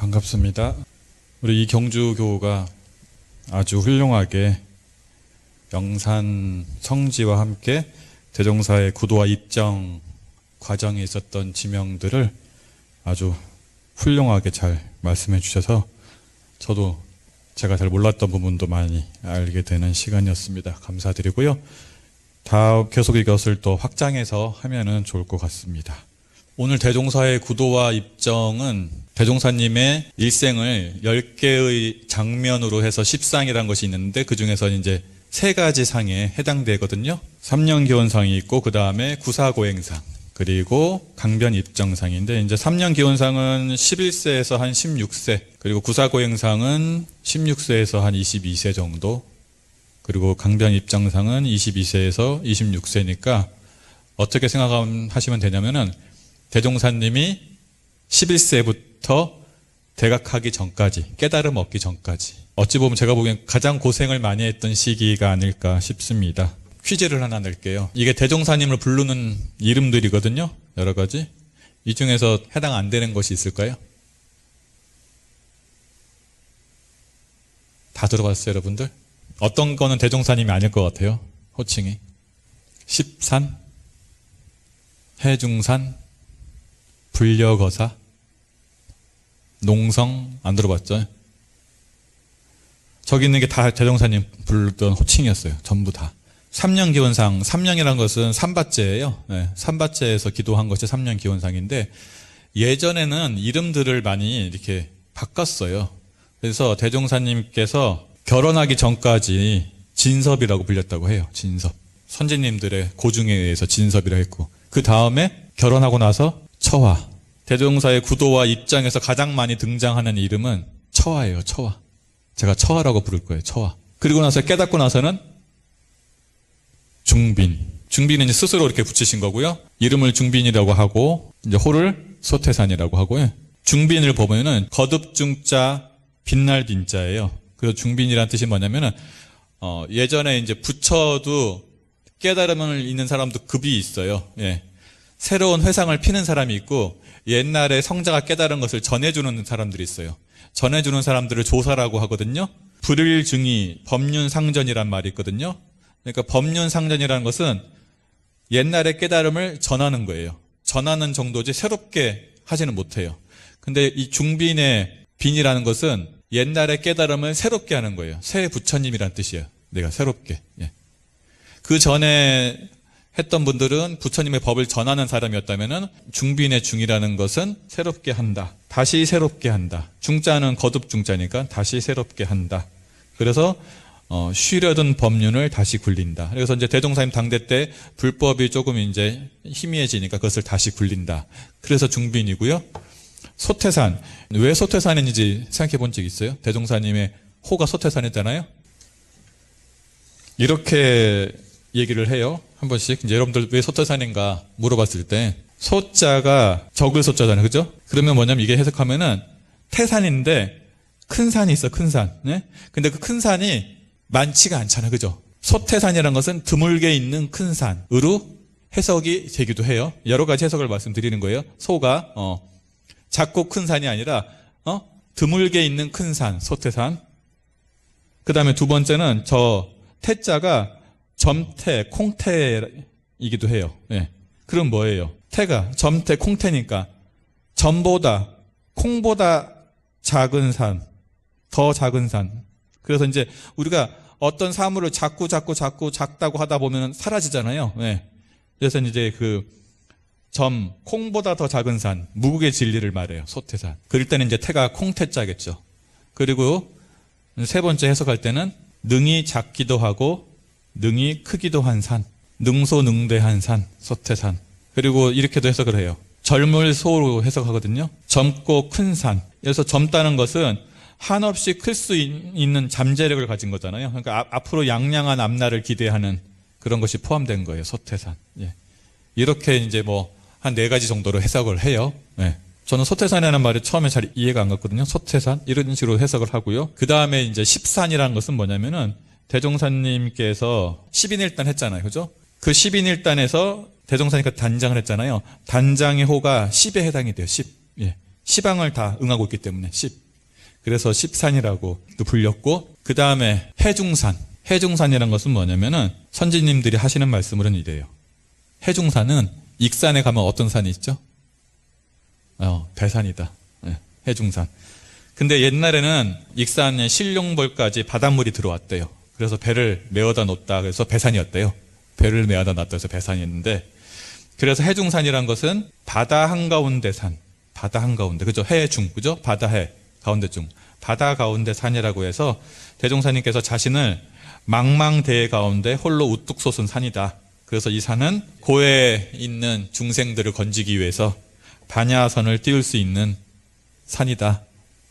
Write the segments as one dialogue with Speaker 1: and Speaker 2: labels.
Speaker 1: 반갑습니다. 우리 이 경주교우가 아주 훌륭하게 영산 성지와 함께 대종사의 구도와 입정 과정에 있었던 지명들을 아주 훌륭하게 잘 말씀해 주셔서 저도 제가 잘 몰랐던 부분도 많이 알게 되는 시간이었습니다. 감사드리고요. 계속 이것을 또 확장해서 하면은 좋을 것 같습니다. 오늘 대종사의 구도와 입정은 대종사님의 일생을 10개의 장면으로 해서 10상이라는 것이 있는데 그 중에서 이제 3가지 상에 해당되거든요. 3년기원상이 있고 그 다음에 구사고행상 그리고 강변입정상인데 이제 3년기원상은 11세에서 한 16세 그리고 구사고행상은 16세에서 한 22세 정도 그리고 강변입정상은 22세에서 26세니까 어떻게 생각하시면 되냐면은 대종사님이 11세부터 대각하기 전까지 깨달음 얻기 전까지 어찌 보면 제가 보기엔 가장 고생을 많이 했던 시기가 아닐까 싶습니다. 퀴즈를 하나 낼게요. 이게 대종사님을 부르는 이름들이거든요. 여러 가지. 이 중에서 해당 안 되는 것이 있을까요? 다 들어봤어요, 여러분들? 어떤 거는 대종사님이 아닐 것 같아요. 호칭이. 십산, 해중산, 불려거사, 농성 안 들어봤죠? 저기 있는 게 다 대종사님 부르던 호칭이었어요. 전부 다. 3년기원상, 3년이라는 것은 삼바째예요. 네, 삼바째에서 기도한 것이 3년기원상인데 예전에는 이름들을 많이 이렇게 바꿨어요. 그래서 대종사님께서 결혼하기 전까지 진섭이라고 불렸다고 해요. 진섭. 선지님들의 고중에 의해서 진섭이라고 했고 그 다음에 결혼하고 나서 처화. 대종사의 구도와 입장에서 가장 많이 등장하는 이름은 처화예요. 처화. 제가 처화라고 부를 거예요. 처화. 그리고 나서 깨닫고 나서는 중빈. 중빈은 이제 스스로 이렇게 붙이신 거고요. 이름을 중빈이라고 하고 이제 호를 소태산이라고 하고요. 중빈을 보면은 거듭중자 빛날 빈자예요. 그래서 중빈이라는 뜻이 뭐냐면은 예전에 이제 부처도 깨달음을 있는 사람도 급이 있어요. 예. 새로운 회상을 피는 사람이 있고 옛날에 성자가 깨달은 것을 전해주는 사람들이 있어요. 전해주는 사람들을 조사라고 하거든요. 불일중이 법륜상전이란 말이 있거든요. 그러니까 법륜상전이라는 것은 옛날의 깨달음을 전하는 거예요. 전하는 정도지 새롭게 하지는 못해요. 근데 이 중빈의 빈이라는 것은 옛날의 깨달음을 새롭게 하는 거예요. 새 부처님이란 뜻이에요. 내가 새롭게. 예. 그 전에 했던 분들은 부처님의 법을 전하는 사람이었다면은 중빈의 중이라는 것은 새롭게 한다. 다시 새롭게 한다. 중자는 거듭 중자니까 다시 새롭게 한다. 그래서 쉬려던 법륜을 다시 굴린다. 그래서 이제 대종사님 당대 때 불법이 조금 이제 희미해지니까 그것을 다시 굴린다. 그래서 중빈이고요. 소태산. 왜 소태산인지 생각해 본 적 있어요? 대종사님의 호가 소태산이잖아요. 이렇게 얘기를 해요. 한 번씩. 이제 여러분들 왜 소태산인가 물어봤을 때 소자가 적을 소자잖아요. 그죠? 그러면 뭐냐면 이게 해석하면은 태산인데 큰 산이 있어. 큰 산. 네? 근데 그 큰 산이 많지가 않잖아요. 그죠? 소태산이라는 것은 드물게 있는 큰 산으로 해석이 되기도 해요. 여러 가지 해석을 말씀드리는 거예요. 소가 작고 큰 산이 아니라 드물게 있는 큰 산, 소태산. 그 다음에 두 번째는 저 태자가 점태, 콩태이기도 해요. 예. 그럼 뭐예요? 태가 점태, 콩태니까 점보다, 콩보다 작은 산, 더 작은 산. 그래서 이제 우리가 어떤 사물을 자꾸 작다고 하다 보면 사라지잖아요. 예. 그래서 이제 콩보다 더 작은 산, 무국의 진리를 말해요. 소태산. 그럴 때는 이제 태가 콩태자겠죠. 그리고 세 번째 해석할 때는 능이 작기도 하고 능이 크기도 한 산, 능소능대한 산, 소태산. 그리고 이렇게도 해석을 해요. 젊을소로 해석하거든요. 젊고 큰 산. 그래서 젊다는 것은 한없이 클 수 있는 잠재력을 가진 거잖아요. 그러니까 앞으로 양양한 앞날을 기대하는 그런 것이 포함된 거예요. 소태산. 예. 이렇게 이제 한 4가지 정도로 해석을 해요. 예. 저는 소태산이라는 말이 처음에 잘 이해가 안 갔거든요. 소태산 이런 식으로 해석을 하고요. 그 다음에 이제 십산이라는 것은 뭐냐면은 대종사님께서 10인일단 했잖아요. 그죠? 그 10인일단에서 대종사님께서 단장을 했잖아요. 단장의 호가 10에 해당이 돼요. 10. 예. 시방을 다 응하고 있기 때문에 그래서 십산이라고 또 불렸고, 그 다음에 해중산. 해중산이란 것은 뭐냐면은 선지님들이 하시는 말씀으로는 이래요. 해중산은 익산에 가면 어떤 산이 있죠? 배산이다. 네, 해중산. 근데 옛날에는 익산에 신룡벌까지 바닷물이 들어왔대요. 그래서 배를 메어다 놓았다 그래서 배산이었대요. 배를 메어다 놨다 해서 배산이었는데, 그래서 해중산이란 것은 바다 한가운데 산. 바다 한가운데. 그죠? 해중. 그죠? 바다 해. 가운데 중. 바다 가운데 산이라고 해서 대종사님께서 자신을 망망대해 가운데 홀로 우뚝 솟은 산이다. 그래서 이 산은 고해에 있는 중생들을 건지기 위해서 반야선을 띄울 수 있는 산이다.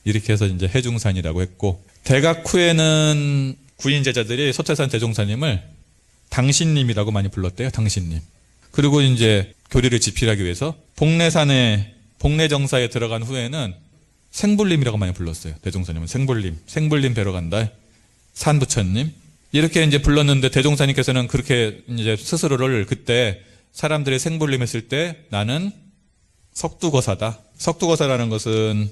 Speaker 1: 이렇게 해서 이제 해중산이라고 했고, 대각 후에는 구인 제자들이 소태산 대종사님을 당신님이라고 많이 불렀대요. 당신님. 그리고 이제 교리를 집필하기 위해서 복례정사에 들어간 후에는 생불림이라고 많이 불렀어요. 대종사님은 생불림 뵈러 간다. 산부처님. 이렇게 이제 불렀는데 대종사님께서는 그렇게 이제 스스로를 그때 사람들이 생불림했을 때 나는 석두거사다. 석두거사라는 것은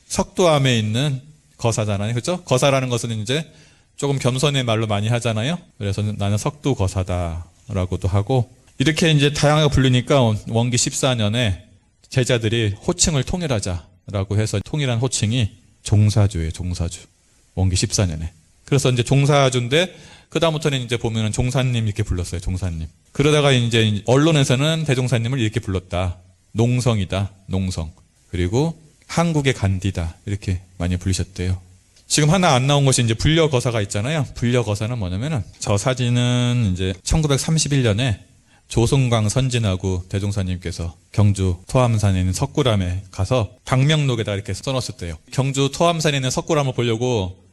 Speaker 1: 석두암에 있는 거사잖아요. 그렇죠? 거사라는 것은 이제 조금 겸손의 말로 많이 하잖아요. 그래서 나는 석두거사다라고도 하고, 이렇게 이제 다양하게 불리니까 원기 14년에 제자들이 호칭을 통일하자라고 해서 통일한 호칭이 종사주예요. 종사주. 원기 14년에. 그래서 이제 종사주인데 그다음부터는 이제 보면은 종사님 이렇게 불렀어요. 종사님. 그러다가 이제 언론에서는 대종사님을 이렇게 불렀다. 농성이다. 농성. 그리고 한국의 간디다. 이렇게 많이 불리셨대요. 지금 하나 안 나온 것이 이제 불려거사가 있잖아요. 불려거사는 뭐냐면은 저 사진은 이제 1931년에 조승광 선진하고 대종사님께서 경주 토암산에 있는 석굴암에 가서 방명록에다 이렇게 써놨을 때요. 경주 토암산에 있는 석굴암을 보려고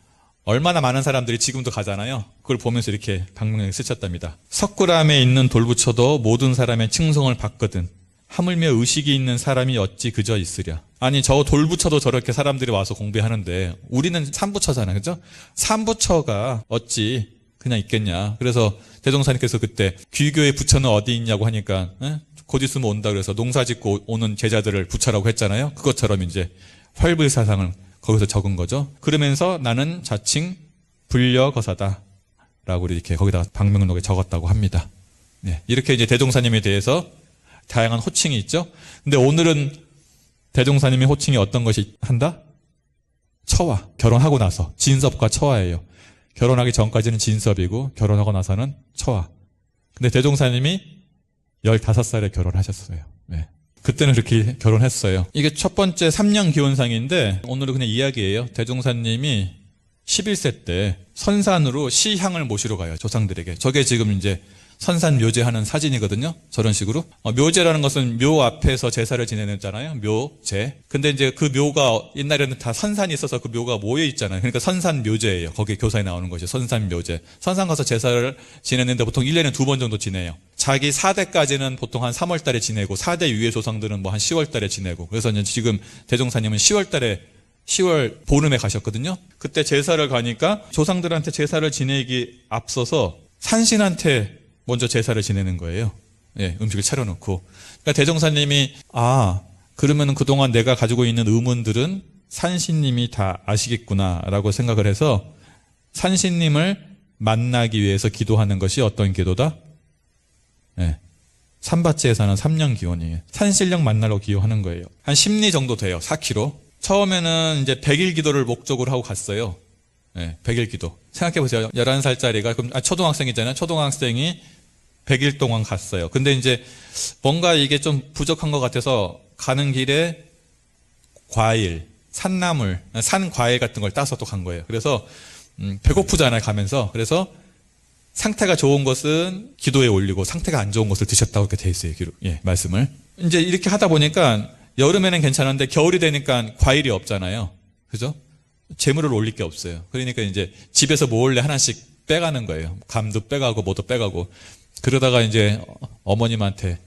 Speaker 1: 얼마나 많은 사람들이 지금도 가잖아요. 그걸 보면서 이렇게 방명록에 쓰셨답니다. 석굴암에 있는 돌부처도 모든 사람의 칭송을 받거든. 하물며 의식이 있는 사람이 어찌 그저 있으랴. 아니 저 돌부처도 저렇게 사람들이 와서 공부하는데 우리는 삼부처잖아요. 그죠? 삼부처가 어찌 그냥 있겠냐. 그래서 대종사님께서 그때 귀교의 부처는 어디 있냐고 하니까 곧 있으면 온다 그래서 농사 짓고 오는 제자들을 부처라고 했잖아요. 그것처럼 이제 활불사상을 거기서 적은 거죠. 그러면서 나는 자칭 불려거사다 라고 이렇게 거기다 방명록에 적었다고 합니다. 네, 이렇게 이제 대종사님에 대해서 다양한 호칭이 있죠. 근데 오늘은 대종사님의 호칭이 어떤 것이 한다? 처와. 결혼하고 나서 진섭과 처와예요. 결혼하기 전까지는 진섭이고 결혼하고 나서는 처와. 근데 대종사님이 15살에 결혼하셨어요. 네. 그때는 그렇게 결혼했어요. 이게 첫 번째 3년 기원상인데 오늘은 그냥 이야기예요. 대종사님이 11세 때 선산으로 시향을 모시러 가요. 조상들에게. 저게 지금 이제 선산 묘제하는 사진이거든요. 저런 식으로. 묘제라는 것은 묘 앞에서 제사를 지내잖아요. 묘제. 근데 이제 그 묘가 옛날에는 다 선산이 있어서 그 묘가 모여 있잖아요. 그러니까 선산 묘제예요. 거기에 교사에 나오는 것이 선산 묘제. 선산 가서 제사를 지내는데 보통 1년에 2번 정도 지내요. 자기 4대까지는 보통 한 3월 달에 지내고 4대 위의 조상들은 뭐 한 10월 달에 지내고. 그래서 이제 지금 대종사님은 10월 보름에 가셨거든요. 그때 제사를 가니까 조상들한테 제사를 지내기 앞서서 산신한테 먼저 제사를 지내는 거예요. 예, 음식을 차려놓고. 그러니까 대종사님이 그러면 그동안 내가 가지고 있는 의문들은 산신님이 다 아시겠구나라고 생각을 해서 산신님을 만나기 위해서 기도하는 것이 어떤 기도다? 예, 삼바지에서는 3년 기원이에요. 산신령 만나러 기도하는 거예요. 한 10리 정도 돼요. 4km. 처음에는 이제 100일 기도를 목적으로 하고 갔어요. 네, 100일 기도. 생각해보세요. 11살짜리가, 그럼, 초등학생이잖아요. 초등학생이 100일 동안 갔어요. 근데 이제 뭔가 이게 좀 부족한 것 같아서 가는 길에 과일, 산나물, 산 과일 같은 걸 따서 또 간 거예요. 그래서, 배고프잖아요, 가면서. 그래서 상태가 좋은 것은 기도에 올리고 상태가 안 좋은 것을 드셨다고 이렇게 돼 있어요. 예, 말씀을. 이제 이렇게 하다 보니까 여름에는 괜찮은데 겨울이 되니까 과일이 없잖아요. 그죠? 재물을 올릴 게 없어요. 그러니까 이제 집에서 몰래 하나씩 빼가는 거예요. 감도 빼가고 뭐도 빼가고. 그러다가 이제 어머님한테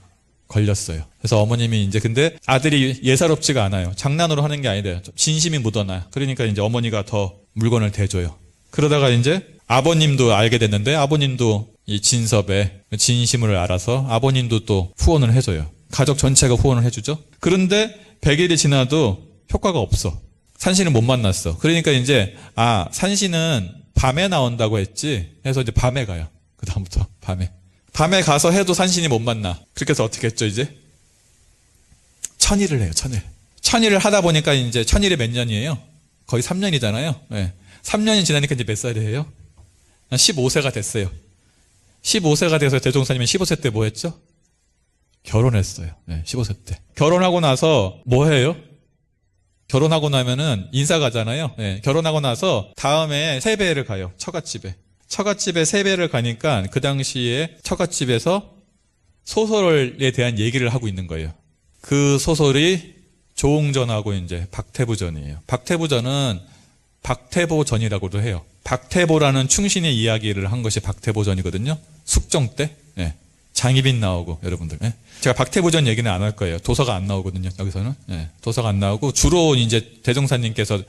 Speaker 1: 걸렸어요. 그래서 어머님이 이제 근데 아들이 예사롭지가 않아요. 장난으로 하는 게 아니래요. 진심이 묻어나. 그러니까 이제 어머니가 더 물건을 대줘요. 그러다가 이제 아버님도 알게 됐는데 아버님도 이 진섭의 진심을 알아서 아버님도 또 후원을 해줘요. 가족 전체가 후원을 해주죠. 그런데 100일이 지나도 효과가 없어. 산신을 못 만났어. 그러니까 이제 산신은 밤에 나온다고 했지 해서 이제 밤에 가요. 그 다음부터 밤에 가서 해도 산신이 못 만나. 그렇게 해서 어떻게 했죠? 이제 천일을 해요. 천일을 하다 보니까 이제 천일이 몇 년이에요? 거의 3년이잖아요. 네. 3년이 지나니까 이제 몇 살이에요? 15세가 됐어요. 15세가 돼서 대종사님은 15세 때 뭐 했죠? 결혼했어요. 네, 15세 때. 결혼하고 나서 뭐 해요? 결혼하고 나면은 인사 가잖아요. 네, 결혼하고 나서 다음에 세배를 가요. 처갓집에 세배를 가니까 그 당시에 처갓집에서 소설에 대한 얘기를 하고 있는 거예요. 그 소설이 조웅전하고 이제 박태부전이에요. 박태부전은 박태보전이라고도 해요. 박태보라는 충신의 이야기를 한 것이 박태보전이거든요. 숙종 때. 네. 장희빈 나오고 여러분들. 네. 제가 박태보전 얘기는 안 할 거예요. 도서가 안 나오거든요. 여기서는. 네. 도서가 안 나오고 주로 이제 대종사님께서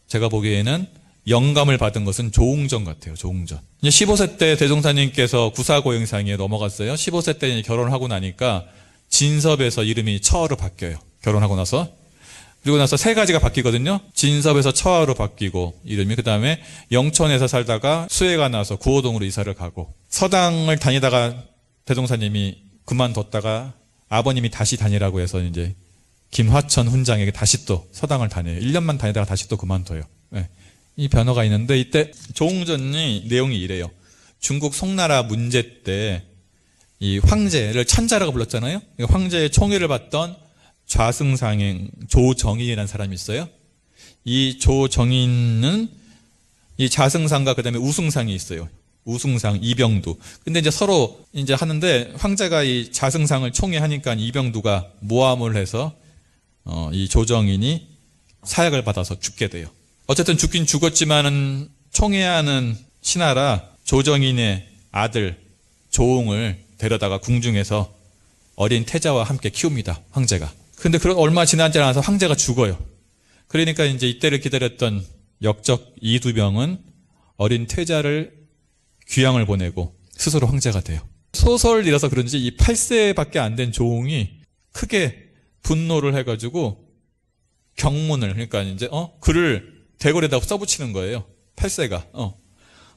Speaker 1: 제가 보기에는 영감을 받은 것은 조웅전 같아요. 조웅전. 이제 15세 때 대종사님께서 구사고행상에 넘어갔어요. 15세 때 결혼하고 나니까 진섭에서 이름이 처어로 바뀌어요. 결혼하고 나서. 그리고 나서 세 가지가 바뀌거든요. 진섭에서 처하로 바뀌고 이름이. 그 다음에 영천에서 살다가 수해가 나서 구호동으로 이사를 가고, 서당을 다니다가 대종사님이 그만뒀다가 아버님이 다시 다니라고 해서 이제 김화천 훈장에게 다시 또 서당을 다녀요. 1년만 다니다가 다시 또 그만둬요. 네. 이 변화가 있는데 이때 조웅전이 내용이 이래요. 중국 송나라 문제 때 이 황제를 천자라고 불렀잖아요. 황제의 총애를 받던 좌승상행 조정인이라는 사람이 있어요. 이 조정인은 이 좌승상과 그 다음에 우승상이 있어요. 우승상, 이병두. 근데 이제 서로 이제 하는데 황제가 이 좌승상을 총애하니까 이병두가 모함을 해서 이 조정인이 사약을 받아서 죽게 돼요. 어쨌든 죽긴 죽었지만은 총애하는 신하라 조정인의 아들 조웅을 데려다가 궁중에서 어린 태자와 함께 키웁니다. 황제가. 근데 얼마 지나지 않아서 황제가 죽어요. 그러니까 이제 이때를 기다렸던 역적 이두병은 어린 태자를 귀양을 보내고 스스로 황제가 돼요. 소설이라서 그런지 이 8세밖에 안 된 조웅이 크게 분노를 해가지고 경문을, 그러니까 이제 글을 대궐에다 써붙이는 거예요. 8세가.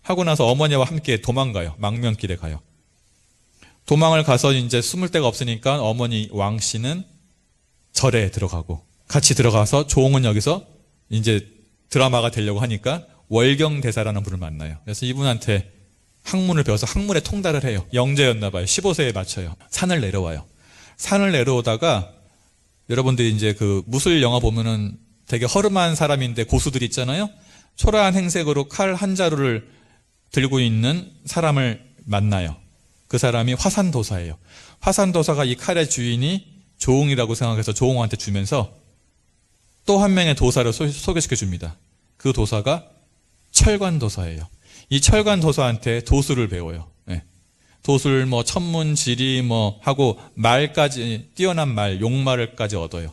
Speaker 1: 하고 나서 어머니와 함께 도망가요. 망명길에 가요. 도망을 가서 이제 숨을 데가 없으니까 어머니 왕씨는 절에 들어가고, 같이 들어가서 조웅은 여기서 이제 드라마가 되려고 하니까 월경대사라는 분을 만나요. 그래서 이분한테 학문을 배워서 학문에 통달을 해요. 영재였나 봐요. 15세에 맞춰요. 산을 내려와요. 산을 내려오다가 여러분들이 이제 그 무술 영화 보면은 되게 허름한 사람인데 고수들 있잖아요. 초라한 행색으로 칼 한 자루를 들고 있는 사람을 만나요. 그 사람이 화산도사예요. 화산도사가 이 칼의 주인이 조웅이라고 생각해서 조웅한테 주면서 또 한 명의 도사를 소개시켜 줍니다. 그 도사가 철관도사예요. 이 철관도사한테 도술을 배워요. 네. 도술 천문, 지리 하고 말까지, 뛰어난 말, 용말을까지 얻어요.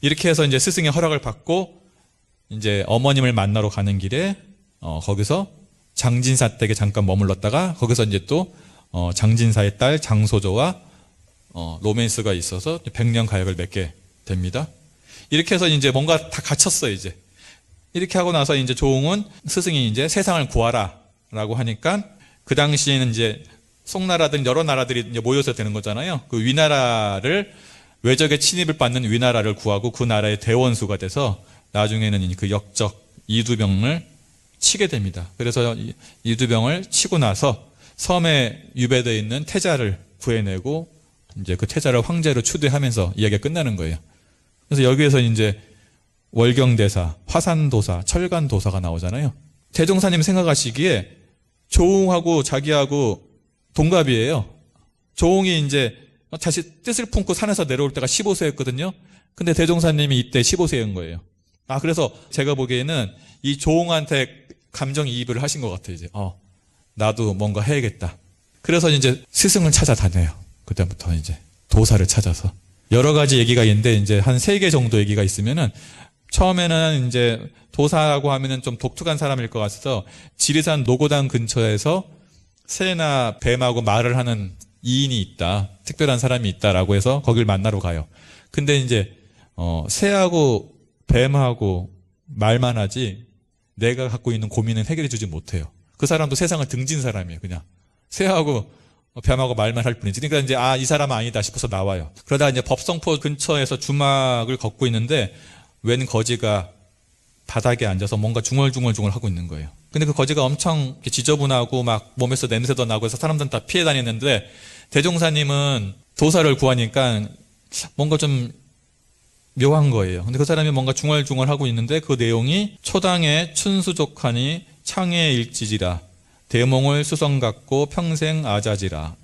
Speaker 1: 이렇게 해서 이제 스승의 허락을 받고 이제 어머님을 만나러 가는 길에 거기서 장진사 댁에 잠깐 머물렀다가 거기서 이제 또 장진사의 딸 장소조와 로맨스가 있어서 100년 가역을 맺게 됩니다. 이렇게 해서 이제 뭔가 다 갖췄어요, 이제. 이렇게 하고 나서 이제 조웅은 스승이 이제 세상을 구하라라고 하니까 그 당시에는 이제 송나라든 여러 나라들이 이제 모여서 되는 거잖아요. 그 위나라를, 외적의 침입을 받는 위나라를 구하고 그 나라의 대원수가 돼서 나중에는 그 역적 이두병을 치게 됩니다. 그래서 이두병을 치고 나서 섬에 유배되어 있는 태자를 구해내고 이제 그 태자를 황제로 추대하면서 이야기가 끝나는 거예요. 그래서 여기에서 이제 월경대사, 화산도사, 철관도사가 나오잖아요. 대종사님 생각하시기에 조웅하고 자기하고 동갑이에요. 조웅이 이제 다시 뜻을 품고 산에서 내려올 때가 15세였거든요. 근데 대종사님이 이때 15세인 거예요. 그래서 제가 보기에는 이 조웅한테 감정이입을 하신 것 같아요. 이제 나도 뭔가 해야겠다. 그래서 이제 스승을 찾아다녀요. 그때부터 이제 도사를 찾아서 여러 가지 얘기가 있는데 이제 한 3개 정도 얘기가 있으면은 처음에는 이제 도사라고 하면은 좀 독특한 사람일 것 같아서 지리산 노고당 근처에서 새나 뱀하고 말을 하는 이인이 있다. 특별한 사람이 있다라고 해서 거길 만나러 가요. 근데 이제 새하고 뱀하고 말만 하지 내가 갖고 있는 고민은 해결해 주지 못해요. 그 사람도 세상을 등진 사람이에요. 그냥 새하고 뱀하고 말만 할 뿐이지. 그러니까 이제 이 사람은 아니다 싶어서 나와요. 그러다가 이제 법성포 근처에서 주막을 걷고 있는데 웬 거지가 바닥에 앉아서 뭔가 중얼중얼 하고 있는 거예요. 근데 그 거지가 엄청 지저분하고 막 몸에서 냄새도 나고 해서 사람들은 다 피해 다녔는데 대종사님은 도사를 구하니까 뭔가 좀 묘한 거예요. 근데 그 사람이 뭔가 중얼중얼 하고 있는데 그 내용이 초당에 춘수족하니 창에 일지지라 대몽을 수성 갖고 평생 아자지라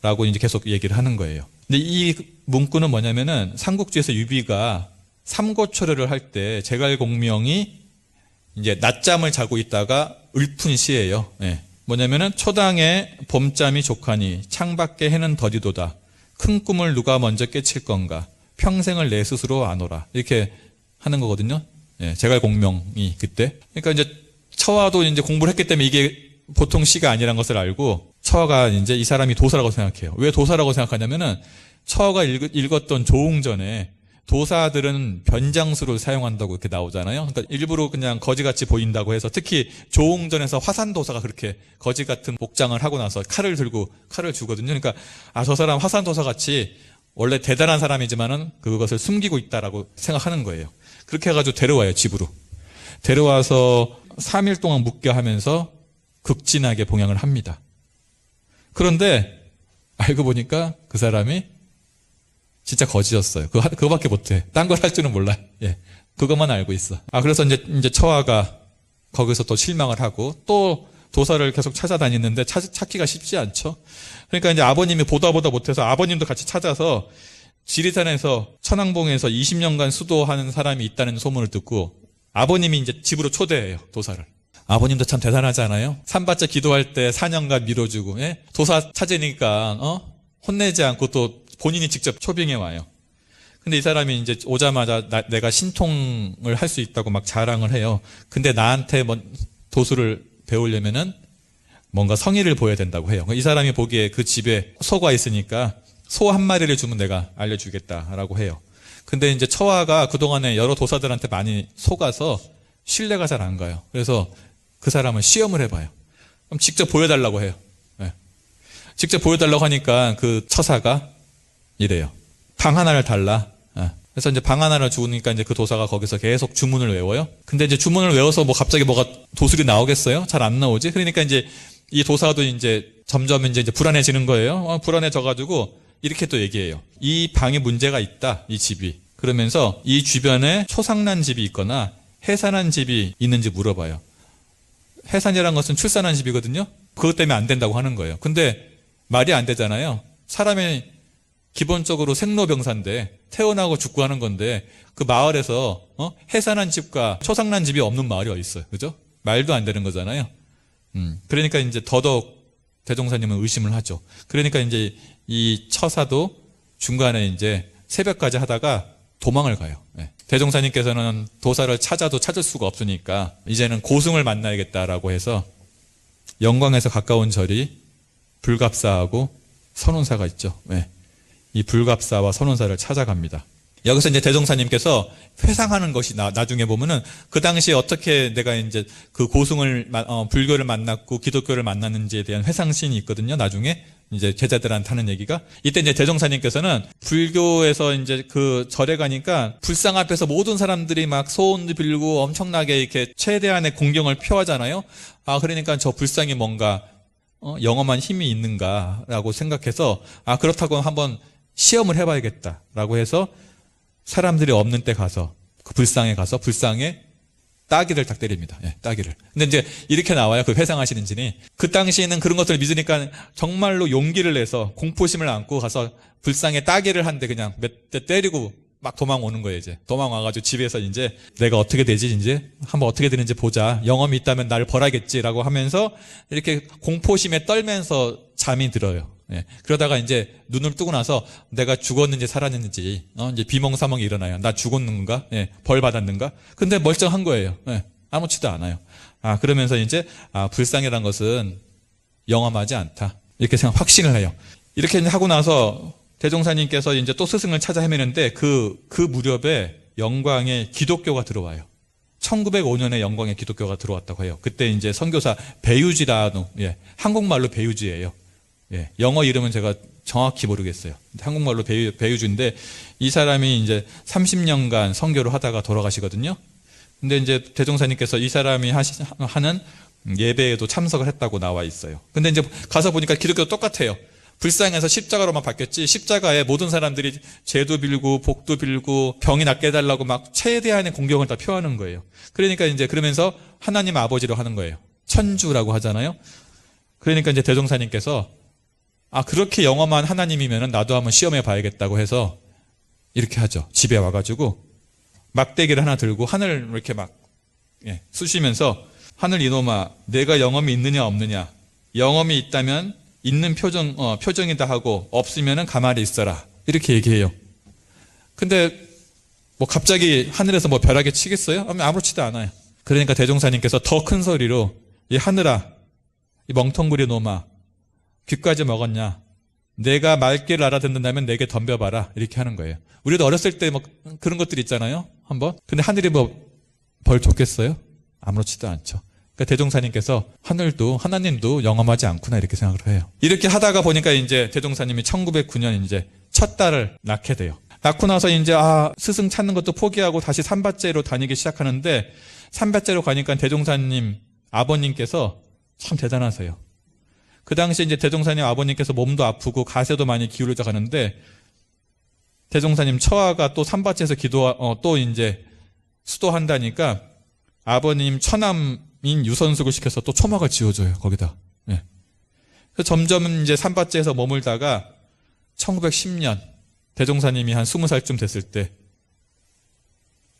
Speaker 1: 라고 이제 계속 얘기를 하는 거예요. 근데 이 문구는 뭐냐면은 삼국지에서 유비가 삼고초려를 할 때 제갈공명이 이제 낮잠을 자고 있다가 읊은 시예요. 예. 뭐냐면은 초당에 봄잠이 족하니 창밖에 해는 더디도다. 큰 꿈을 누가 먼저 깨칠 건가. 평생을 내 스스로 안오라. 이렇게 하는 거거든요. 예. 제갈공명이 그때. 그러니까 이제 처와도 이제 공부를 했기 때문에 이게 보통 시가 아니란 것을 알고 처가 이제 이 사람이 도사라고 생각해요. 왜 도사라고 생각하냐면은 처가 읽었던 조웅전에 도사들은 변장수를 사용한다고 이렇게 나오잖아요. 그러니까 일부러 그냥 거지같이 보인다고 해서 특히 조웅전에서 화산도사가 그렇게 거지 같은 복장을 하고 나서 칼을 들고 칼을 주거든요. 그러니까 저 사람 화산도사같이 원래 대단한 사람이지만은 그것을 숨기고 있다라고 생각하는 거예요. 그렇게 해가지고 데려와요, 집으로. 데려와서 3일 동안 묵게 하면서 극진하게 봉양을 합니다. 그런데 알고 보니까 그 사람이 진짜 거지였어요. 그거밖에 못해. 딴 걸 할 줄은 몰라. 예. 그것만 알고 있어. 그래서 이제 처화가 거기서 또 실망을 하고 또 도사를 계속 찾아다니는데 찾기가 쉽지 않죠. 그러니까 이제 아버님이 보다 못해서 아버님도 같이 찾아서 지리산에서 천왕봉에서 20년간 수도하는 사람이 있다는 소문을 듣고 아버님이 이제 집으로 초대해요, 도사를. 아버님도 참 대단하지 않아요? 산밭에 기도할 때 4년간 미뤄주고, 예? 도사 찾으니까, 혼내지 않고 또 본인이 직접 초빙해 와요. 근데 이 사람이 이제 오자마자 내가 신통을 할 수 있다고 막 자랑을 해요. 근데 나한테 도수를 배우려면은 뭔가 성의를 보여야 된다고 해요. 이 사람이 보기에 그 집에 소가 있으니까 소 한 마리를 주면 내가 알려주겠다라고 해요. 근데 이제 처화가 그동안에 여러 도사들한테 많이 속아서 신뢰가 잘 안 가요. 그래서 그 사람은 시험을 해봐요. 그럼 직접 보여달라고 해요. 네. 직접 보여달라고 하니까 그 처사가 이래요. 방 하나를 달라. 네. 그래서 이제 방 하나를 주니까 이제 그 도사가 거기서 계속 주문을 외워요. 근데 이제 주문을 외워서 갑자기 뭐가 도술이 나오겠어요? 잘 안 나오지? 그러니까 이제 이 도사도 이제 점점 이제 불안해지는 거예요. 불안해져가지고 이렇게 또 얘기해요. 이 방에 문제가 있다, 이 집이. 그러면서 이 주변에 초상난 집이 있거나 해산한 집이 있는지 물어봐요. 해산이라는 것은 출산한 집이거든요. 그것 때문에 안 된다고 하는 거예요. 근데 말이 안 되잖아요. 사람이 기본적으로 생로병사인데 태어나고 죽고 하는 건데 그 마을에서 해산한 집과 초상난 집이 없는 마을이 어디 있어요. 그죠? 말도 안 되는 거잖아요. 그러니까 이제 더더욱 대종사님은 의심을 하죠. 그러니까 이제 이 처사도 중간에 이제 새벽까지 하다가 도망을 가요. 네. 대종사님께서는 도사를 찾아도 찾을 수가 없으니까 이제는 고승을 만나야겠다라고 해서 영광에서 가까운 절이 불갑사하고 선운사가 있죠. 네. 이 불갑사와 선운사를 찾아갑니다. 여기서 이제 대종사님께서 회상하는 것이 나중에 보면은 그 당시에 어떻게 내가 이제 그 고승을 불교를 만났고 기독교를 만났는지에 대한 회상신이 있거든요. 나중에 이제 제자들한테 하는 얘기가 이때 이제 대종사님께서는 불교에서 이제 그 절에 가니까 불상 앞에서 모든 사람들이 막 소원도 빌고 엄청나게 이렇게 최대한의 공경을 표하잖아요. 그러니까 저 불상이 뭔가 영험한 힘이 있는가라고 생각해서 그렇다고 한번 시험을 해봐야겠다라고 해서 사람들이 없는 때 가서 그 불상에 가서 불상에 따기를 딱 때립니다. 예, 따기를. 근데 이제 이렇게 나와요. 그 회상하시는 진이. 그 당시에는 그런 것들을 믿으니까 정말로 용기를 내서 공포심을 안고 가서 불상에 따기를 한데 그냥 몇 대 때리고 막 도망오는 거예요, 이제. 도망와가지고 집에서 이제 내가 어떻게 되지, 이제? 한번 어떻게 되는지 보자. 영험이 있다면 나를 벌하겠지라고 하면서 이렇게 공포심에 떨면서 잠이 들어요. 예. 그러다가 이제 눈을 뜨고 나서 내가 죽었는지 살았는지, 이제 비몽사몽이 일어나요. 나 죽었는가? 예. 벌 받았는가? 근데 멀쩡한 거예요. 예. 아무렇지도 않아요. 그러면서 이제, 불상이란 것은 영험하지 않다. 이렇게 확신을 해요. 이렇게 하고 나서 대종사님께서 이제 또 스승을 찾아 헤매는데 그 무렵에 영광에 기독교가 들어와요. 1905년에 영광에 기독교가 들어왔다고 해요. 그때 이제 선교사 배유지라는, 한국말로 배유지예요. 영어 이름은 제가 정확히 모르겠어요. 한국말로 배유주인데, 이 사람이 이제 30년간 선교를 하다가 돌아가시거든요. 근데 이제 대종사님께서 이 사람이 하는 예배에도 참석을 했다고 나와 있어요. 근데 이제 가서 보니까 기독교도 똑같아요. 불쌍해서 십자가로만 바뀌었지, 십자가에 모든 사람들이 죄도 빌고 복도 빌고 병이 낫게 해달라고 막 최대한의 공경을 다 표하는 거예요. 그러니까 이제 그러면서 하나님 아버지로 하는 거예요. 천주라고 하잖아요. 그러니까 이제 대종사님께서 그렇게 영험한 하나님이면 나도 한번 시험해 봐야겠다고 해서 이렇게 하죠. 집에 와가지고 막대기를 하나 들고 하늘을 이렇게 막 쑤시면서, 하늘 이놈아, 내가 영험이 있느냐 없느냐, 영험이 있다면 있는 표정이다 하고, 없으면은 가만히 있어라, 이렇게 얘기해요. 근데 뭐 갑자기 하늘에서 뭐 벼락이 치겠어요? 아무렇지도 않아요. 그러니까 대종사님께서 더 큰 소리로, 이 하늘아, 이 멍텅구리 놈아, 귀까지 먹었냐? 내가 말귀를 알아듣는다면 내게 덤벼봐라, 이렇게 하는 거예요. 우리도 어렸을 때 뭐 그런 것들 있잖아요, 한번. 근데 하늘이 뭐 벌 줬겠어요? 아무렇지도 않죠. 그러니까 대종사님께서 하나님도 영험하지 않구나, 이렇게 생각을 해요. 이렇게 하다가 보니까 이제 대종사님이 1909년 이제 첫 딸을 낳게 돼요. 낳고 나서 이제 스승 찾는 것도 포기하고 다시 산밭제로 다니기 시작하는데, 산밭제로 가니까 대종사님 아버님께서 참 대단하세요. 그 당시 이제 대종사님 아버님께서 몸도 아프고 가세도 많이 기울어져 가는데, 대종사님 처아가 또 산밭에서 또 이제 수도한다니까 아버님 처남인 유선숙을 시켜서 또 초막을 지어줘요, 거기다. 그래서 점점 이제 산밭에서 머물다가 1910년 대종사님이 한 20살쯤 됐을 때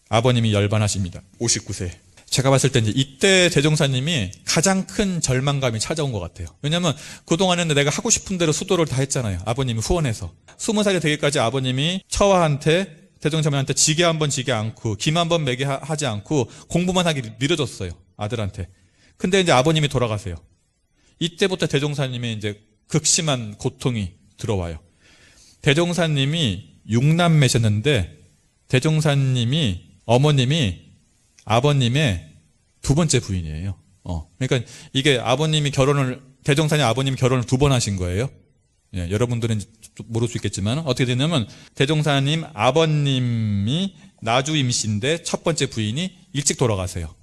Speaker 1: 아버님이 열반하십니다. 59세. 제가 봤을 때 이때 대종사님이 가장 큰 절망감이 찾아온 것 같아요. 왜냐하면 그동안에는 내가 하고 싶은 대로 수도를 다 했잖아요. 아버님이 후원해서. 20살이 되기까지 아버님이 처와한테, 대종사님한테 지게 한번 지게 않고, 김 한번 매게 하지 않고, 공부만 하기 밀어줬어요, 아들한테. 근데 이제 아버님이 돌아가세요. 이때부터 대종사님의 이제 극심한 고통이 들어와요. 대종사님이 6남매셨는데, 대종사님이, 어머님이 아버님의 두 번째 부인이에요. 그러니까 이게 대종사님 아버님이 결혼을 2번 하신 거예요. 여러분들은 모를 수 있겠지만, 어떻게 되냐면, 대종사님 아버님이 나주임신데 첫 번째 부인이 일찍 돌아가세요.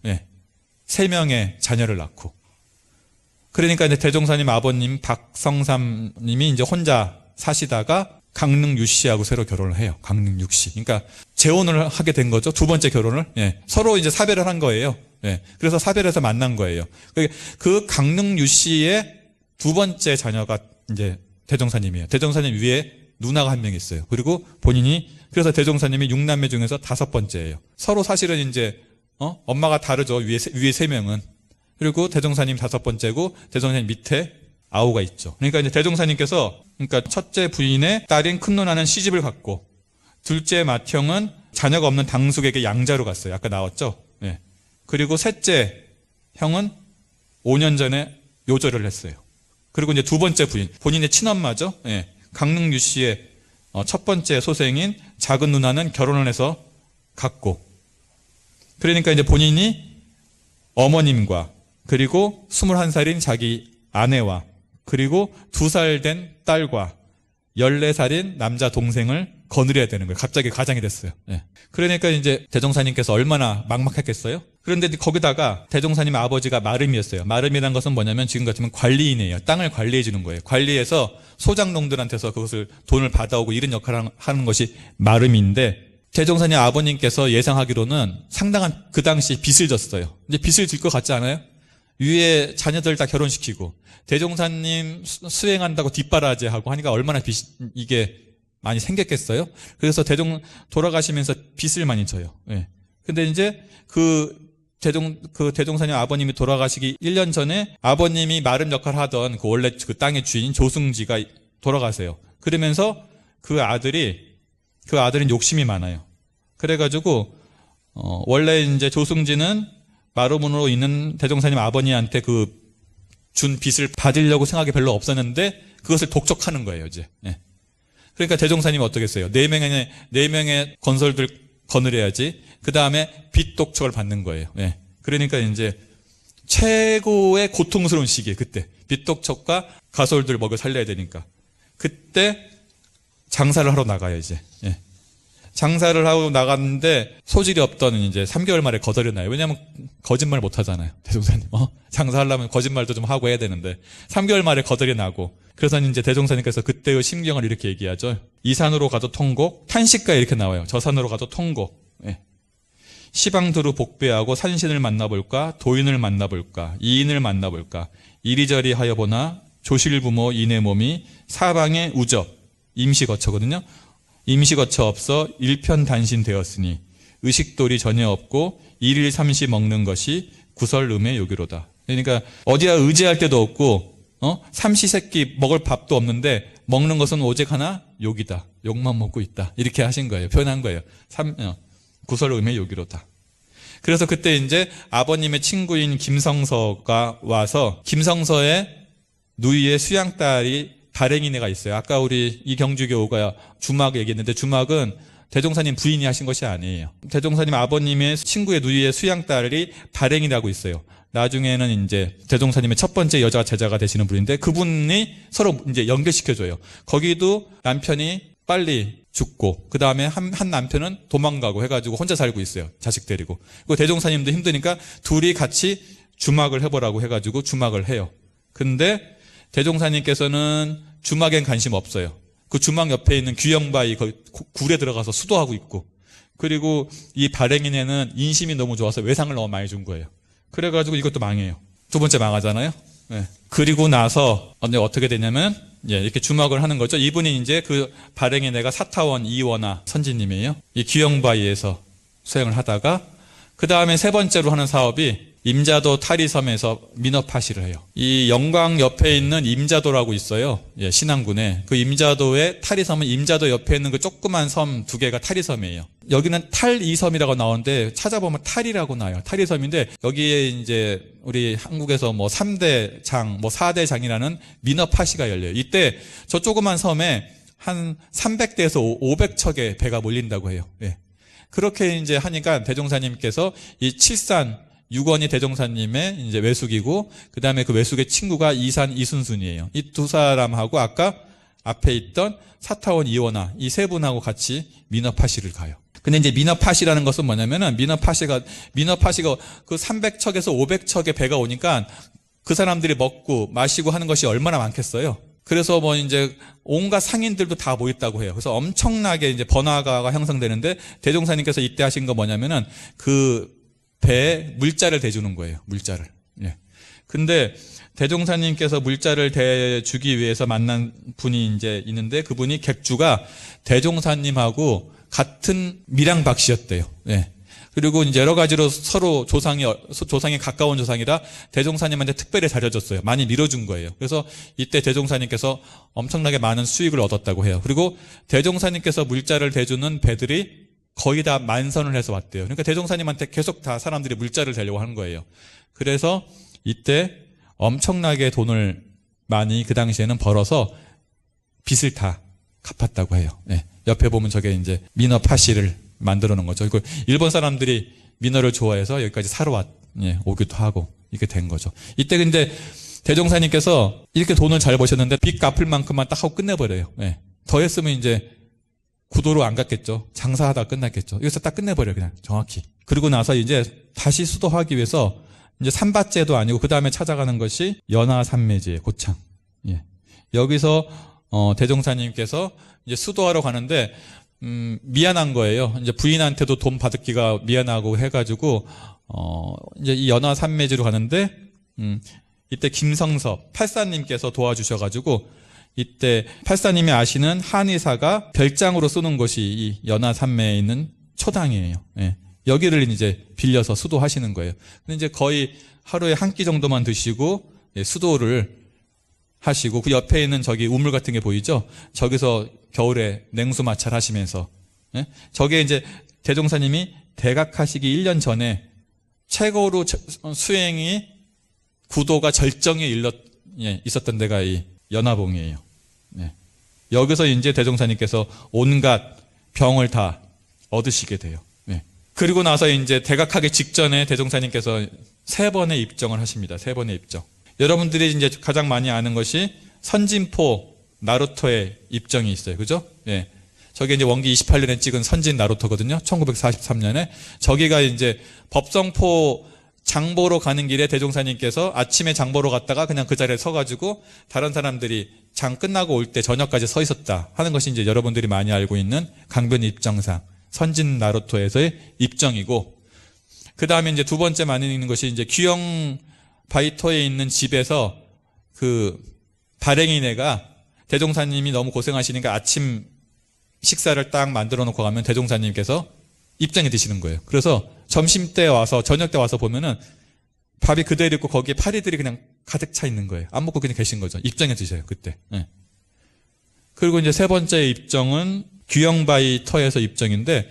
Speaker 1: 3명의 자녀를 낳고. 그러니까 이제 대종사님 아버님 박성삼님이 이제 혼자 사시다가 강릉 유씨하고 새로 결혼을 해요. 강릉 유씨. 그러니까 재혼을 하게 된 거죠. 두 번째 결혼을. 서로 이제 사별을 한 거예요. 그래서 사별해서 만난 거예요. 그 강릉 유씨의 두 번째 자녀가 이제 대종사님이에요. 대종사님 위에 누나가 한 명 있어요. 그리고 그래서 대종사님이 6남매 중에서 5번째예요. 서로 사실은 이제, 엄마가 다르죠. 위에 3명은. 그리고 대종사님 5번째고, 대종사님 밑에 아우가 있죠. 그러니까 이제 대종사님께서, 첫째 부인의 딸인 큰 누나는 시집을 갔고, 둘째 맏형은 자녀가 없는 당숙에게 양자로 갔어요. 아까 나왔죠? 그리고 셋째 형은 5년 전에 요절을 했어요. 그리고 이제 두 번째 부인, 본인의 친엄마죠. 강릉 유씨의 첫 번째 소생인 작은 누나는 결혼을 해서 갔고, 그러니까 이제 본인이 어머님과, 그리고 21살인 자기 아내와, 그리고 2살 된 딸과 14살인 남자 동생을 거느려야 되는 거예요. 갑자기 가장이 됐어요. 그러니까 이제 대종사님께서 얼마나 막막했겠어요? 그런데 거기다가 대종사님 아버지가 마름이었어요. 마름이라는 것은 뭐냐면 지금 같으면 관리인이에요. 땅을 관리해 주는 거예요. 관리해서 소장농들한테서 그것을 돈을 받아오고 이런 역할을 하는 것이 마름인데, 대종사님 아버님께서 예상하기로는 상당한 그 당시 빚을 졌어요. 이제 빚을 질 것 같지 않아요? 위에 자녀들 다 결혼시키고 대종사님 수행한다고 뒷바라지하고 하니까 얼마나 이게 많이 생겼겠어요? 그래서 돌아가시면서 빚을 많이 져요. 근데 이제 그 대종사님 아버님이 돌아가시기 1년 전에 아버님이 마름 역할을 하던 원래 그 땅의 주인 조승지가 돌아가세요. 그러면서 그 아들은 욕심이 많아요. 그래가지고 원래 이제 조승지는 마름으로 있는 대종사님 아버님한테 준 빚을 받으려고 생각이 별로 없었는데 그것을 독촉하는 거예요, 이제. 그러니까 대종사님이 어떻게 했어요? 4명의 건설들 거느려야지 그 다음에 빚독촉을 받는 거예요. 예. 그러니까 이제 최고의 고통스러운 시기에 그때 빚독촉과 가솔들 먹여 살려야 되니까 그때 장사를 하러 나가요 이제. 예. 장사를 하고 나갔는데 소질이 없던 이제 3개월 만에 거덜이 나요. 왜냐하면 거짓말 못 하잖아요. 대종사님. 장사하려면 거짓말도 좀 하고 해야 되는데 3개월 만에 거덜이 나고 그래서 이제 대종사님께서 그때의 심경을 이렇게 얘기하죠. 이 산으로 가도 통곡, 탄식가에 이렇게 나와요. 저 산으로 가도 통곡. 예. 시방두루 복배하고 산신을 만나볼까, 도인을 만나볼까, 이인을 만나볼까, 이리저리 하여 보나 조실부모 이내 몸이 사방에 우적, 임시거처거든요. 임시거처 없어 일편단신 되었으니 의식돌이 전혀 없고 일일 삼시 먹는 것이 구설음의 요기로다. 그러니까 어디야 의지할 데도 없고 삼시세끼 먹을 밥도 없는데 먹는 것은 오직 하나 욕이다. 욕만 먹고 있다. 이렇게 하신 거예요. 표현한 거예요. 구설음의 요기로다. 그래서 그때 이제 아버님의 친구인 김성서가 와서 김성서의 누이의 수양딸이 발행인애가 있어요. 아까 우리 이경주교가 주막 얘기했는데 주막은 대종사님 부인이 하신 것이 아니에요. 대종사님 아버님의 친구의 누이의 수양딸이 발행이라고 있어요. 나중에는 이제 대종사님의 첫 번째 여자 제자가 되시는 분인데 그분이 서로 이제 연결시켜줘요. 거기도 남편이 빨리 죽고 그 다음에 한 남편은 도망가고 해가지고 혼자 살고 있어요. 자식 데리고. 그리고 대종사님도 힘드니까 둘이 같이 주막을 해보라고 해가지고 주막을 해요. 근데 대종사님께서는 주막엔 관심 없어요. 그 주막 옆에 있는 규영바위 굴에 들어가서 수도하고 있고 그리고 이 발행인에는 인심이 너무 좋아서 외상을 너무 많이 준 거예요. 그래가지고 이것도 망해요. 두 번째 망하잖아요. 네. 그리고 나서 어떻게 되냐면 이렇게 주막을 하는 거죠. 이분이 이제 그 발행인애가 사타원 이원아 선지님이에요. 이 규영바위에서 수행을 하다가 그 다음에 세 번째로 하는 사업이 임자도 타리섬에서 민어파시를 해요. 이 영광 옆에 있는 임자도라고 있어요. 신안군에. 그 임자도의 타리섬은 임자도 옆에 있는 그 조그만 섬 두 개가 타리섬이에요. 여기는 탈이섬이라고 나오는데 찾아보면 탈이라고 나와요. 탈이섬인데 여기에 이제 우리 한국에서 뭐 3대 장, 뭐 4대 장이라는 민어파시가 열려요. 이때 저 조그만 섬에 한 300대에서 500척의 배가 몰린다고 해요. 예. 그렇게 이제 하니까 대종사님께서 이 칠산 육원이 대종사님의 이제 외숙이고 그 다음에 그 외숙의 친구가 이산 이순순이에요. 이 두 사람하고 아까 앞에 있던 사타원 이원아 이 세 분하고 같이 민어파시를 가요. 근데 이제 민어파시라는 것은 뭐냐면은 민어파시가 그 300척에서 500척의 배가 오니까 그 사람들이 먹고 마시고 하는 것이 얼마나 많겠어요. 그래서 뭐 이제 온갖 상인들도 다 모였다고 해요. 그래서 엄청나게 이제 번화가가 형성되는데 대종사님께서 이때 하신 거 뭐냐면은 그 배에 물자를 대주는 거예요. 물자를. 예. 근데 대종사님께서 물자를 대주기 위해서 만난 분이 이제 있는데 그분이 객주가 대종사님하고 같은 밀양박씨였대요. 예. 그리고 이제 여러 가지로 서로 조상이 가까운 조상이라 대종사님한테 특별히 잘해줬어요. 많이 밀어준 거예요. 그래서 이때 대종사님께서 엄청나게 많은 수익을 얻었다고 해요. 그리고 대종사님께서 물자를 대주는 배들이 거의 다 만선을 해서 왔대요. 그러니까 대종사님한테 계속 다 사람들이 물자를 대려고 하는 거예요. 그래서 이때 엄청나게 돈을 많이 그 당시에는 벌어서 빚을 다 갚았다고 해요. 네. 옆에 보면 저게 이제 민어파시를 만들어 놓은 거죠. 그리고 일본 사람들이 민어를 좋아해서 여기까지 사러 오기도 하고 이렇게 된 거죠. 이때 근데 대종사님께서 이렇게 돈을 잘 버셨는데 빚 갚을 만큼만 딱 하고 끝내버려요. 네. 더 했으면 이제 구도로 안 갔겠죠. 장사하다 끝났겠죠. 여기서 딱 끝내버려요. 그냥 정확히. 그리고 나서 이제 다시 수도하기 위해서 이제 산밭제도 아니고 그 다음에 찾아가는 것이 연화산매지의 고창. 예. 여기서 대종사님께서 이제 수도하러 가는데 미안한 거예요. 이제 부인한테도 돈 받기가 미안하고 해가지고 이제 이 연화산매지로 가는데 이때 김성섭 팔사님께서 도와주셔가지고 이때 팔사님이 아시는 한의사가 별장으로 쓰는 곳이 이 연화산매에 있는 초당이에요. 예. 여기를 이제 빌려서 수도하시는 거예요. 근데 이제 거의 하루에 한 끼 정도만 드시고 수도를 하시고 그 옆에 있는 저기 우물 같은 게 보이죠? 저기서 겨울에 냉수 마찰 하시면서 저게 이제 대종사님이 대각하시기 1년 전에 최고로 수행이 구도가 절정에 있었던 데가 이 연화봉이에요. 여기서 이제 대종사님께서 온갖 병을 다 얻으시게 돼요. 그리고 나서 이제 대각하기 직전에 대종사님께서 3번의 입정을 하십니다. 3번의 입정. 여러분들이 이제 가장 많이 아는 것이 선진포 나루토의 입정이 있어요. 그죠? 예. 저게 이제 원기 28년에 찍은 선진 나루토거든요. 1943년에. 저기가 이제 법성포 장보러 가는 길에 대종사님께서 아침에 장보러 갔다가 그냥 그 자리에 서가지고 다른 사람들이 장 끝나고 올 때 저녁까지 서 있었다 하는 것이 이제 여러분들이 많이 알고 있는 강변 입정상, 선진 나루토에서의 입정이고, 그 다음에 이제 두 번째 많이 있는 것이 이제 규영 바이토에 있는 집에서 그 발행인애가 대종사님이 너무 고생하시니까 아침 식사를 딱 만들어 놓고 가면 대종사님께서 입장에 드시는 거예요. 그래서 점심 때 와서 저녁 때 와서 보면은 밥이 그대로 있고 거기에 파리들이 그냥 가득 차 있는 거예요. 안 먹고 그냥 계신 거죠. 입장에 드셔요, 그때. 네. 그리고 이제 세 번째 입정은 규영바이 터에서 입정인데,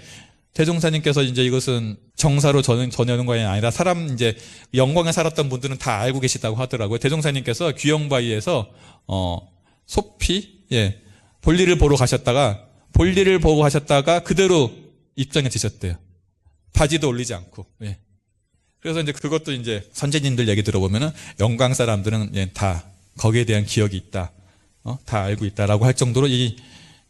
Speaker 1: 대종사님께서 이제 이것은 정사로 전하는 것이 아니라 사람 이제 영광에 살았던 분들은 다 알고 계시다고 하더라고요. 대종사님께서 규영바이에서 소피, 예, 볼일을 보러 가셨다가 그대로 입장에 드셨대요. 바지도 올리지 않고. 예. 그래서 이제 그것도 이제 선제님들 얘기 들어보면은 영광 사람들은 예, 다 거기에 대한 기억이 있다. 다 알고 있다라고 할 정도로 이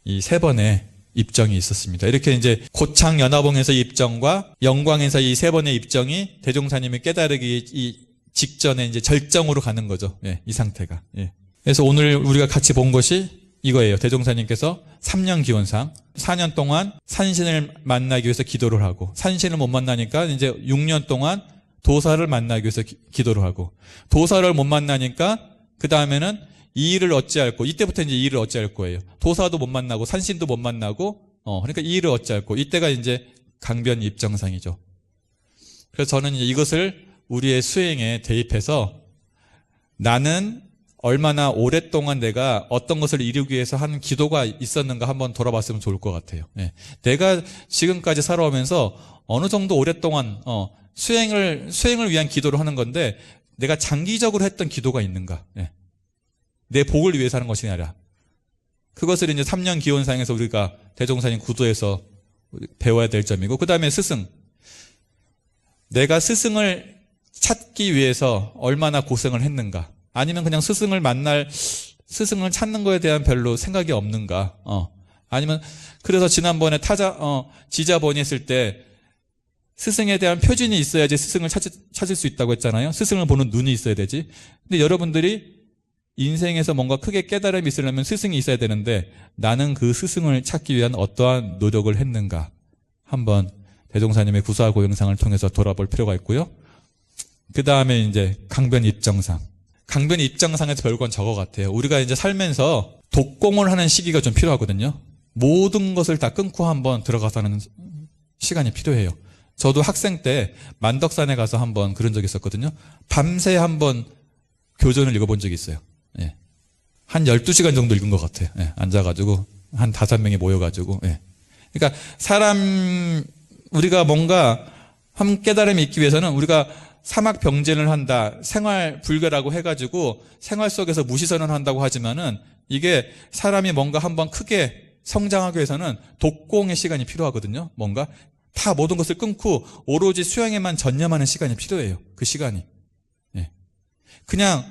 Speaker 1: 3번의 입정이 있었습니다. 이렇게 이제 고창 연화봉에서 입정과 영광에서 이 3번의 입정이 대종사님이 깨달으기 직전에 이제 절정으로 가는 거죠. 예, 이 상태가. 예. 그래서 오늘 우리가 같이 본 것이 이거예요. 대종사님께서 3년 기원상 4년 동안 산신을 만나기 위해서 기도를 하고, 산신을 못 만나니까 이제 6년 동안 도사를 만나기 위해서 기도를 하고, 도사를 못 만나니까 그 다음에는 이 일을 어찌할꼬, 이때부터 이제 이 일을 어찌할 거예요. 도사도 못 만나고 산신도 못 만나고 그러니까 이 일을 어찌할꼬, 이때가 이제 강변 입정상이죠. 그래서 저는 이것을 우리의 수행에 대입해서 나는 얼마나 오랫동안 내가 어떤 것을 이루기 위해서 하는 기도가 있었는가 한번 돌아봤으면 좋을 것 같아요. 예. 내가 지금까지 살아오면서 어느 정도 오랫동안 수행을 위한 기도를 하는 건데 내가 장기적으로 했던 기도가 있는가? 예. 내 복을 위해서 하는 것이 아니라, 그것을 이제 3년 기원상에서 우리가 대종사님 구도에서 배워야 될 점이고, 그 다음에 스승. 내가 스승을 찾기 위해서 얼마나 고생을 했는가? 아니면 그냥 스승을 찾는 거에 대한 별로 생각이 없는가? 아니면, 그래서 지난번에 지자본이 했을 때 스승에 대한 표준이 있어야지 스승을 찾을 수 있다고 했잖아요. 스승을 보는 눈이 있어야 되지. 근데 여러분들이 인생에서 뭔가 크게 깨달음이 있으려면 스승이 있어야 되는데, 나는 그 스승을 찾기 위한 어떠한 노력을 했는가? 한번 대종사님의 구사고 영상을 통해서 돌아볼 필요가 있고요. 그 다음에 이제 강변 입정상. 강변 입정상에서 배울 건 저거 같아요. 우리가 이제 살면서 독공을 하는 시기가 좀 필요하거든요. 모든 것을 다 끊고 한번 들어가서 하는 시간이 필요해요. 저도 학생 때 만덕산에 가서 한번 그런 적이 있었거든요. 밤새 한번 교전을 읽어본 적이 있어요. 예. 한 12시간 정도 읽은 것 같아요. 예. 앉아가지고 한 5명이 모여가지고. 예. 그러니까 우리가 뭔가 한 깨달음이 있기 위해서는 우리가 사막 병진을 한다, 생활 불교라고 해가지고 생활 속에서 무시선언 한다고 하지만은, 이게 사람이 뭔가 한번 크게 성장하기 위해서는 독공의 시간이 필요하거든요. 뭔가 다 모든 것을 끊고 오로지 수행에만 전념하는 시간이 필요해요. 그 시간이. 예. 그냥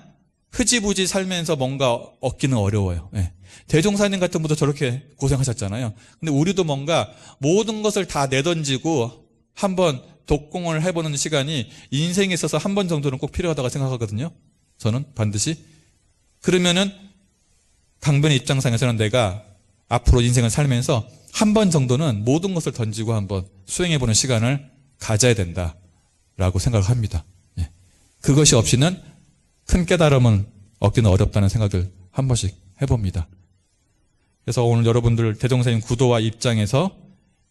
Speaker 1: 흐지부지 살면서 뭔가 얻기는 어려워요. 예. 대종사님 같은 분도 저렇게 고생하셨잖아요. 근데 우리도 뭔가 모든 것을 다 내던지고 한번 독공을 해보는 시간이 인생에 있어서 한 번 정도는 꼭 필요하다고 생각하거든요. 저는 반드시. 그러면은 강변의 입장상에서는 내가 앞으로 인생을 살면서 한 번 정도는 모든 것을 던지고 한번 수행해보는 시간을 가져야 된다라고 생각을 합니다. 예. 그것이 없이는 큰 깨달음은 얻기는 어렵다는 생각을 한 번씩 해봅니다. 그래서 오늘 여러분들 대종사님 구도와 입장에서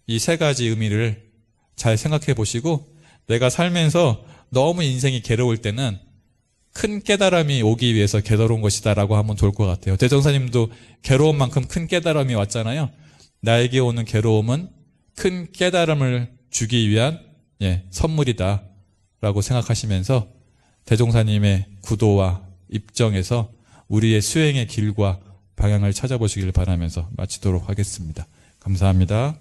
Speaker 1: 이 3가지 의미를 잘 생각해 보시고, 내가 살면서 너무 인생이 괴로울 때는 큰 깨달음이 오기 위해서 괴로운 것이다 라고 하면 좋을 것 같아요. 대종사님도 괴로운 만큼 큰 깨달음이 왔잖아요. 나에게 오는 괴로움은 큰 깨달음을 주기 위한 선물이다 라고 생각하시면서 대종사님의 구도와 입정에서 우리의 수행의 길과 방향을 찾아보시길 바라면서 마치도록 하겠습니다. 감사합니다.